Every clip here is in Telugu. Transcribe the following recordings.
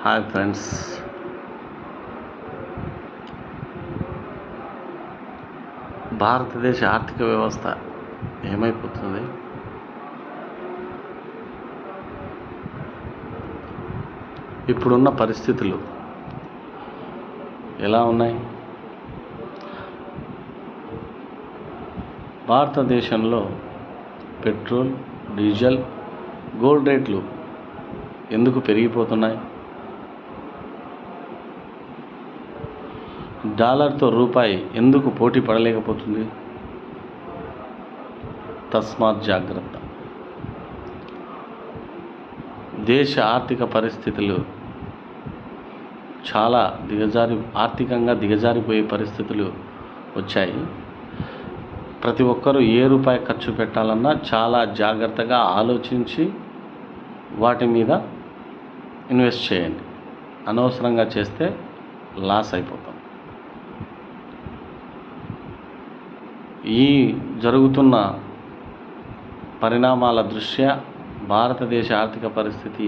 హాయ్ ఫ్రెండ్స్, భారతదేశ ఆర్థిక వ్యవస్థ ఏమైపోతుంది? ఇప్పుడున్న పరిస్థితులు ఎలా ఉన్నాయి? భారతదేశంలో పెట్రోల్, డీజిల్, గోల్డ్ రేట్లు ఎందుకు పెరిగిపోతున్నాయి? డాలర్తో రూపాయి ఎందుకు పోటీ పడలేకపోతుంది? తస్మాత్ జాగ్రత్త. దేశ ఆర్థిక పరిస్థితులు చాలా ఆర్థికంగా దిగజారిపోయే పరిస్థితులు వచ్చాయి. ప్రతి ఒక్కరూ ఏ రూపాయి ఖర్చు పెట్టాలన్నా చాలా జాగ్రత్తగా ఆలోచించి వాటి మీద ఇన్వెస్ట్ చేయండి. అనవసరంగా చేస్తే లాస్ అయిపోతాం. ఈ జరుగుతున్న పరిణామాల దృష్ట్యా భారతదేశ ఆర్థిక పరిస్థితి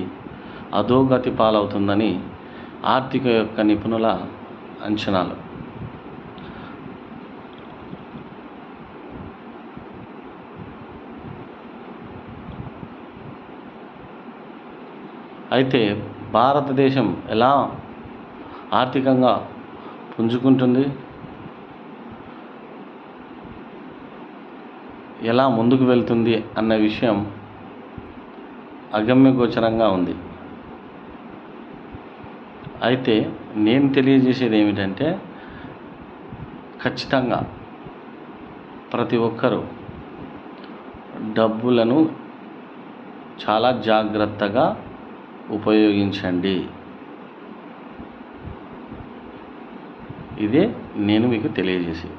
అధోగతి పాలవుతుందని ఆర్థిక యొక్క నిపుణుల అంచనాలు. అయితే భారతదేశం ఎలా ఆర్థికంగా పుంజుకుంటుంది, ఎలా ముందుకు వెళ్తుంది అన్న విషయం అగమ్యగోచరంగా ఉంది. అయితే నేను తెలియజేసేది ఏమిటంటే, ఖచ్చితంగా ప్రతి ఒక్కరూ డబ్బులను చాలా జాగ్రత్తగా ఉపయోగించండి. ఇదే నేను మీకు తెలియజేసేది.